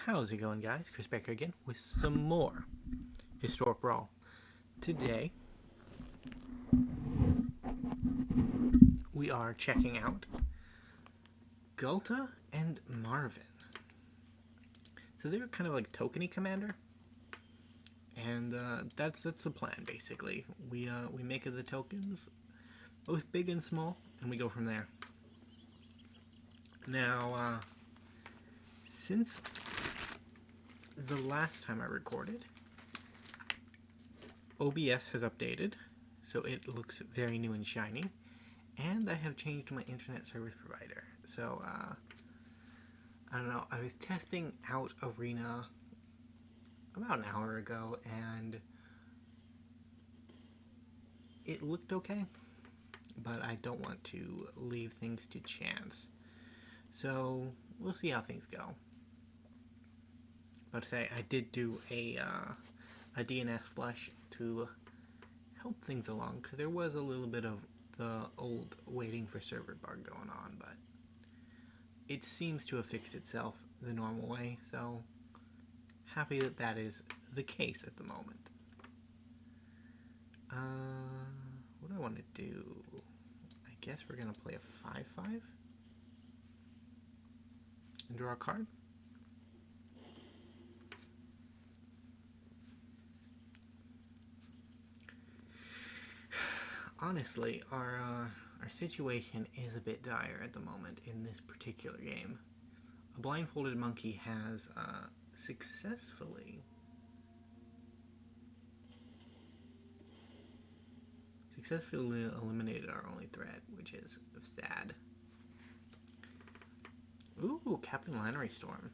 How's it going, guys? Chris back here again with some more Historic Brawl. Today, we are checking out Ghalta and Mavren. So they're kind of like tokeny commander, and that's the plan basically. We make the tokens, both big and small, and we go from there. Now, since the last time I recorded, OBS has updated, so it looks very new and shiny, and I have changed my internet service provider. So, I don't know, I was testing out Arena about an hour ago, and it looked okay, but I don't want to leave things to chance. So, we'll see how things go. But to say, I did do a DNS flush to help things along, because there was a little bit of the old waiting for server bug going on, but it seems to have fixed itself the normal way, so happy that that is the case at the moment. What do I want to do? I guess we're going to play a 5-5 and draw a card. Honestly, our situation is a bit dire at the moment in this particular game. A blindfolded monkey has successfully eliminated our only threat, which is sad. Ooh, Captain Lannery Storm.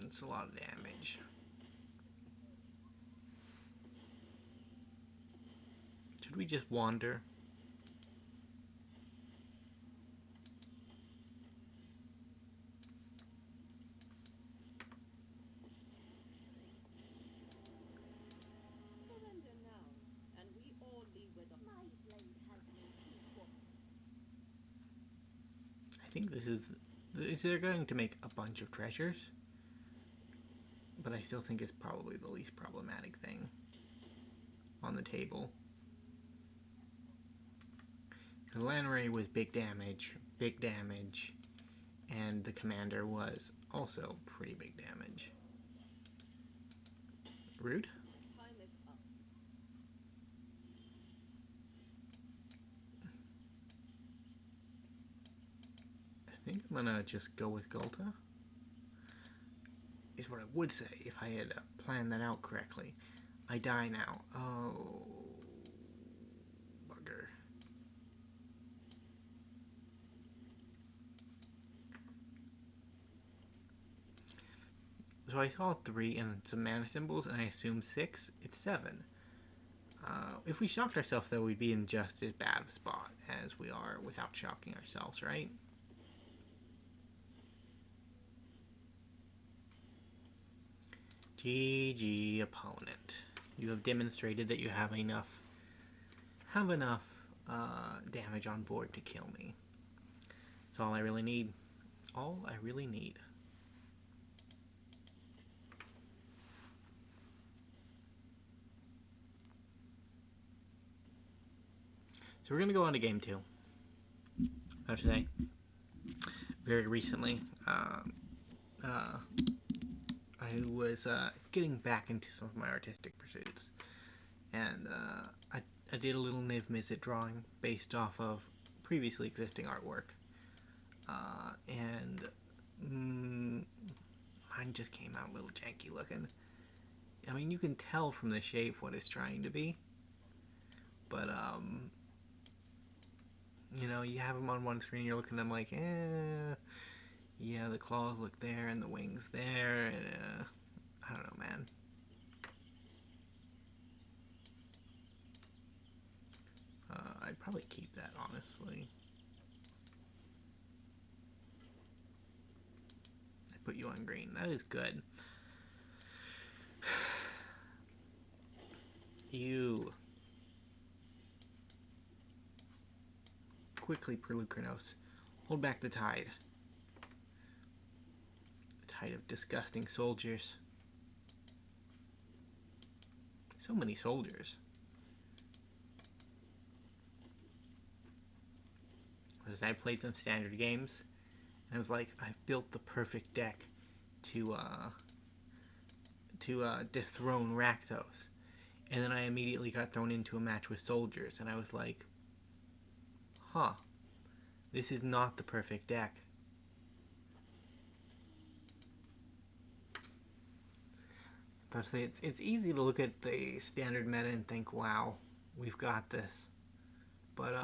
It's a lot of damage. Should we just wander? I think this is they're going to make a bunch of treasures, but I still think it's probably the least problematic thing on the table. The Lannery was big damage, and the commander was also pretty big damage. Rude. I think I'm gonna just go with Ghalta, is what I would say if I had planned that out correctly. I die now. Oh, bugger. So I saw 3 and some mana symbols, and I assumed 6. It's 7. If we shocked ourselves, though, we'd be in just as bad a spot as we are without shocking ourselves, right? GG, opponent. You have demonstrated that you have enough damage on board to kill me. That's all I really need. All I really need. So we're going to go on to game 2. I have to say, very recently, I was getting back into some of my artistic pursuits, and I did a little Niv-Mizzet drawing based off of previously existing artwork, and mine just came out a little janky looking. I mean, you can tell from the shape what it's trying to be, but you know, you have them on one screen, you're looking at them like, yeah, the claws look there, and the wings there, and, I don't know, man. I'd probably keep that, honestly. I put you on green. That is good. You quickly, Polukranos. Hold back the tide. The tide of disgusting soldiers. So many soldiers. Because I played some standard games, and I was like, I've built the perfect deck to dethrone Rakdos. And then I immediately got thrown into a match with soldiers, and I was like, huh, this is not the perfect deck. But it's easy to look at the standard meta and think, wow, we've got this. But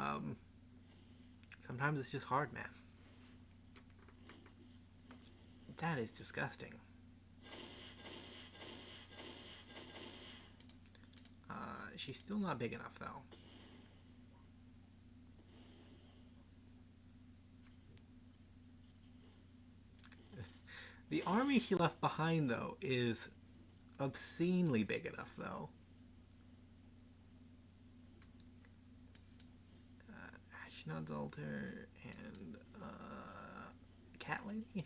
sometimes it's just hard, man. That is disgusting. She's still not big enough, though. The army she left behind, though, is obscenely big enough, though. Ashnod's Altar and Cat Lady?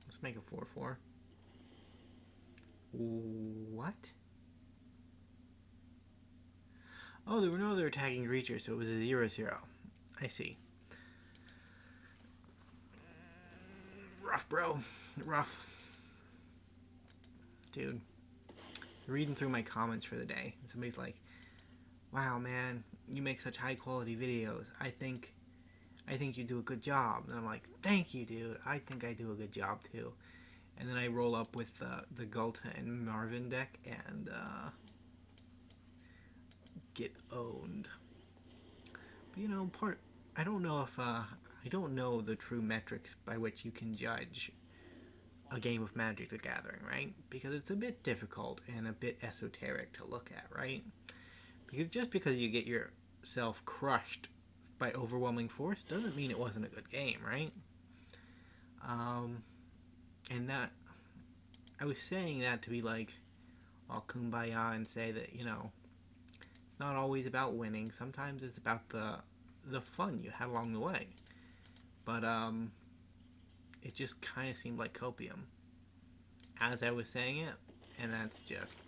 Let's make a 4/4. What? Oh, there were no other attacking creatures, so it was a 0/0. I see. Rough, bro. Rough. Dude. Reading through my comments for the day, and somebody's like, wow, man, you make such high quality videos. I think you do a good job. And I'm like, thank you, dude. I think I do a good job, too. And then I roll up with the Ghalta and Mavren deck and get owned. But, you know, I don't know if I don't know the true metrics by which you can judge a game of Magic the Gathering, right? Because it's a bit difficult and a bit esoteric to look at, right? Because just because you get yourself crushed by overwhelming force doesn't mean it wasn't a good game, right? And that, I was saying that to be like all kumbaya and say that, you know, it's not always about winning. Sometimes it's about the fun you had along the way. But it just kind of seemed like copium as I was saying it, and that's just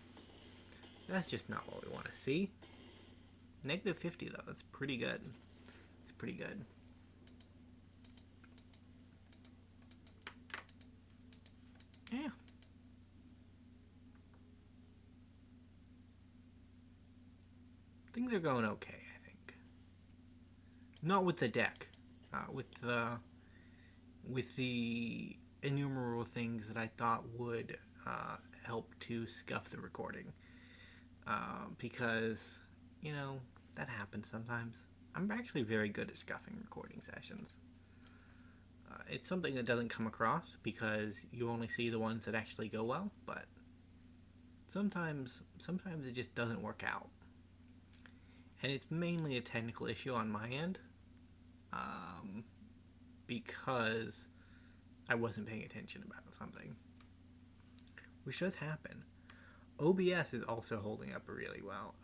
not what we want to see. -50 though, that's pretty good. It's pretty good. Yeah. Things are going okay, I think. Not with the deck. With the innumerable things that I thought would help to scuff the recording. Because, you know, that happens sometimes. I'm actually very good at scuffing recording sessions. It's something that doesn't come across because you only see the ones that actually go well, but sometimes it just doesn't work out. And it's mainly a technical issue on my end, because I wasn't paying attention about something, which does happen. OBS is also holding up really well.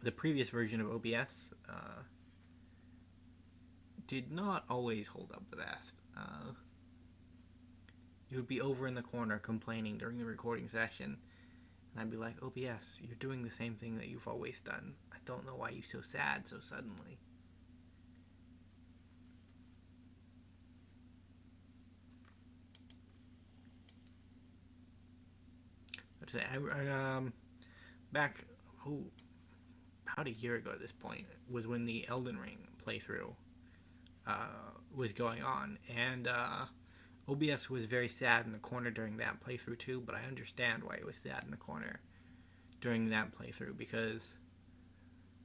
The previous version of OBS did not always hold up the best. You would be over in the corner complaining during the recording session, and I'd be like, OBS, you're doing the same thing that you've always done. I don't know why you're so sad so suddenly. Back about a year ago at this point was when the Elden Ring playthrough was going on, and OBS was very sad in the corner during that playthrough too, but I understand why it was sad in the corner during that playthrough, because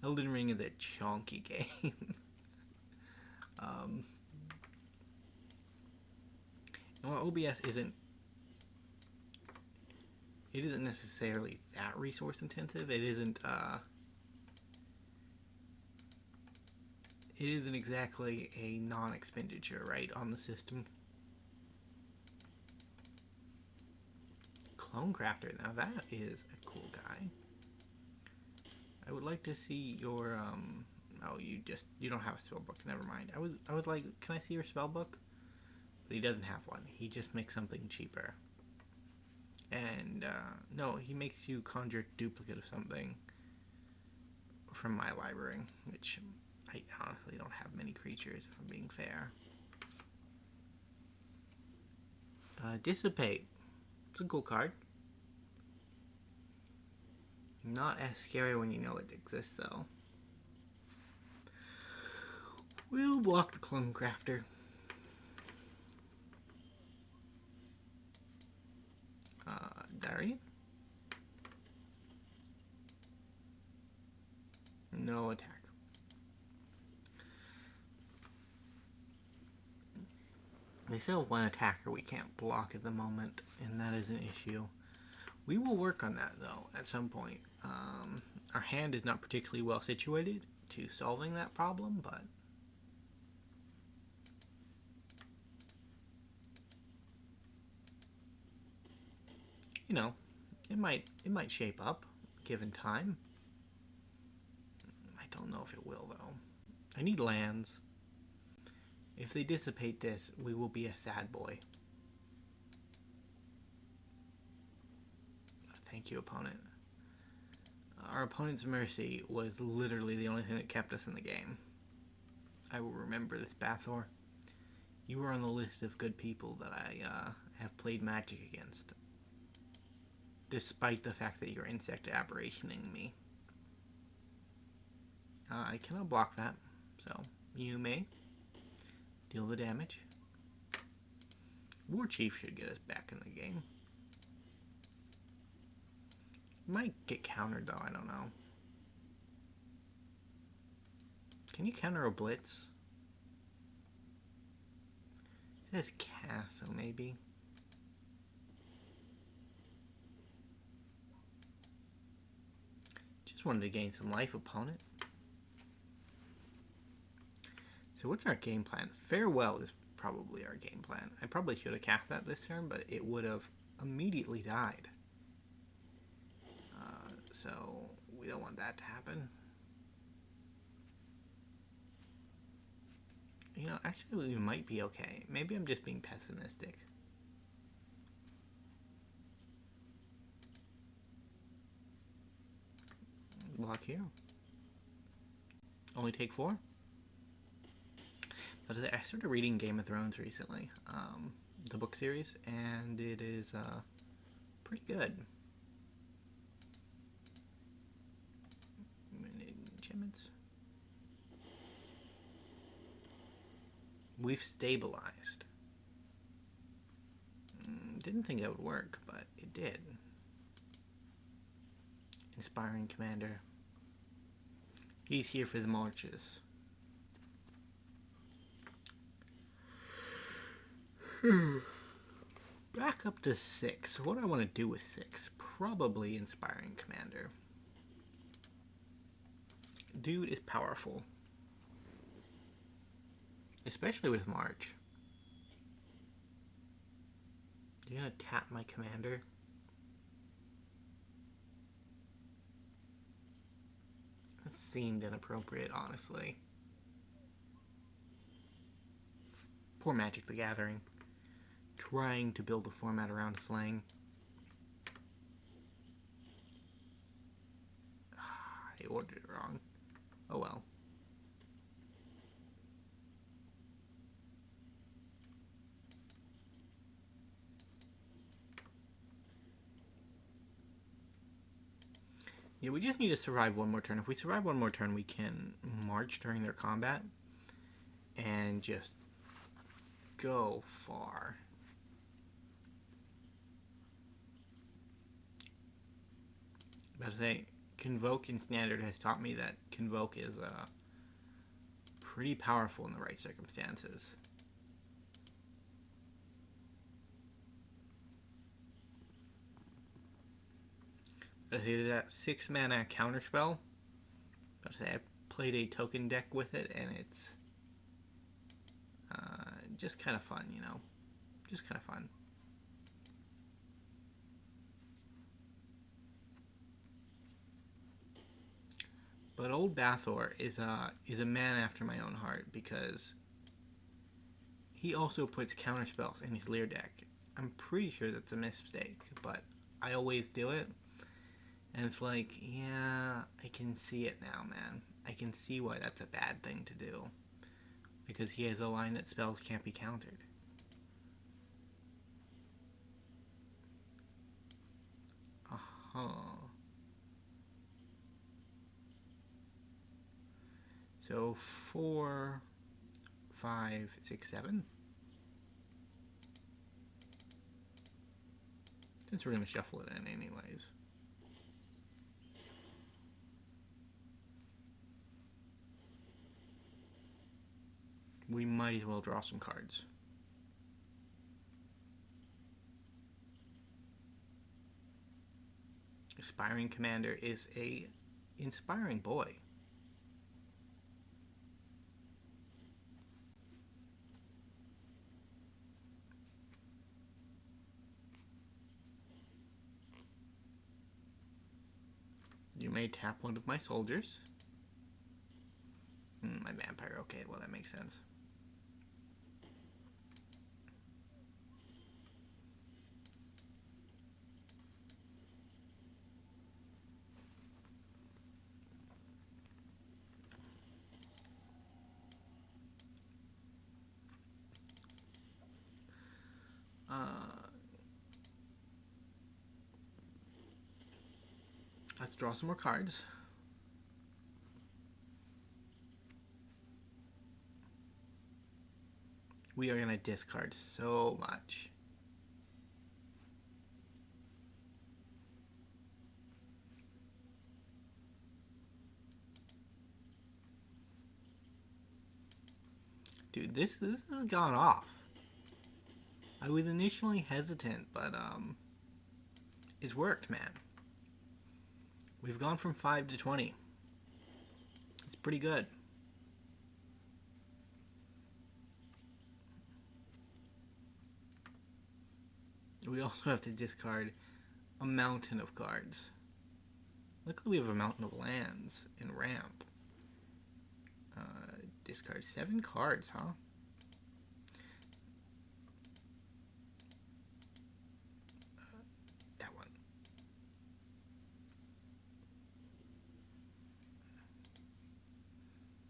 Elden Ring is a chunky game. And while OBS isn't necessarily that resource intensive, it isn't exactly a non-expenditure, right, on the system. Clone Crafter. Now that is a cool guy. I would like to see your oh, you don't have a spell book. Never mind. I would like, can I see your spell book? But he doesn't have one. He just makes something cheaper. And no, he makes you conjure a duplicate of something from my library, which I honestly don't have many creatures, if I'm being fair. Dissipate. It's a cool card. Not as scary when you know it exists, though. We'll block the Clone Crafter. Darien? No attack. They still have one attacker we can't block at the moment, and that is an issue. We will work on that, though, at some point. Our hand is not particularly well situated to solving that problem, but you know, it might shape up given time. I don't know if it will, though. I need lands. If they dissipate this, we will be a sad boy. Thank you, opponent. Our opponent's mercy was literally the only thing that kept us in the game. I will remember this, Bathor. You were on the list of good people that I have played Magic against. Despite the fact that you're insect aberrationing me. I cannot block that, so you may deal the damage. Warchief should get us back in the game. Might get countered though, I don't know. Can you counter a blitz? It says cast, so maybe. Just wanted to gain some life, opponent. So what's our game plan? Farewell is probably our game plan. I probably should have cast that this turn, but it would have immediately died. So we don't want that to happen. You know, actually we might be okay. Maybe I'm just being pessimistic. Block here. Only take 4? But I started reading Game of Thrones recently, the book series, and it is pretty good. Enchantments. We've stabilized. Didn't think that would work, but it did. Inspiring Commander. He's here for the marches. Back up to 6. What do I want to do with 6? Probably Inspiring Commander. Dude is powerful. Especially with March. You're gonna tap my commander? That seemed inappropriate, honestly. Poor Magic the Gathering. Trying to build a format around slang. I ordered it wrong. Oh well. Yeah, we just need to survive one more turn. If we survive one more turn, we can march during their combat and just go far. I was about to say, Convoke in Standard has taught me that Convoke is pretty powerful in the right circumstances. That 6-mana counterspell. I played a token deck with it, and it's just kind of fun, you know. Just kind of fun. But Old Bathor is a man after my own heart because he also puts counter spells in his Leer deck. I'm pretty sure that's a mistake, but I always do it. And it's like, yeah, I can see it now, man. I can see why that's a bad thing to do. Because he has a line that spells can't be countered. So 4, 5, 6, 7. Since we're going to shuffle it in anyways. We might as well draw some cards. Aspiring Commander is a inspiring boy. You may tap one of my soldiers. My vampire, okay, well that makes sense. Let's draw some more cards. We are going to discard so much. Dude, this has gone off. I was initially hesitant, but it's worked, man. We've gone from 5 to 20. It's pretty good. We also have to discard a mountain of cards. Luckily we have a mountain of lands and ramp. Discard 7 cards, huh? That one.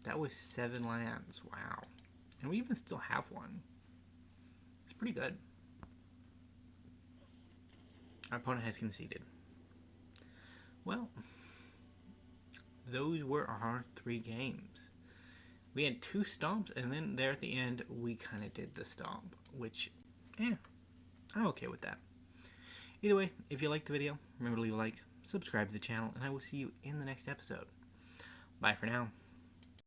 That was 7 lands. Wow. And we even still have one. It's pretty good. Our opponent has conceded. Well, those were our 3 games. We had 2 stomps, and then there at the end, we kind of did the stomp, which, I'm okay with that. Either way, if you liked the video, remember to leave a like, subscribe to the channel, and I will see you in the next episode. Bye for now.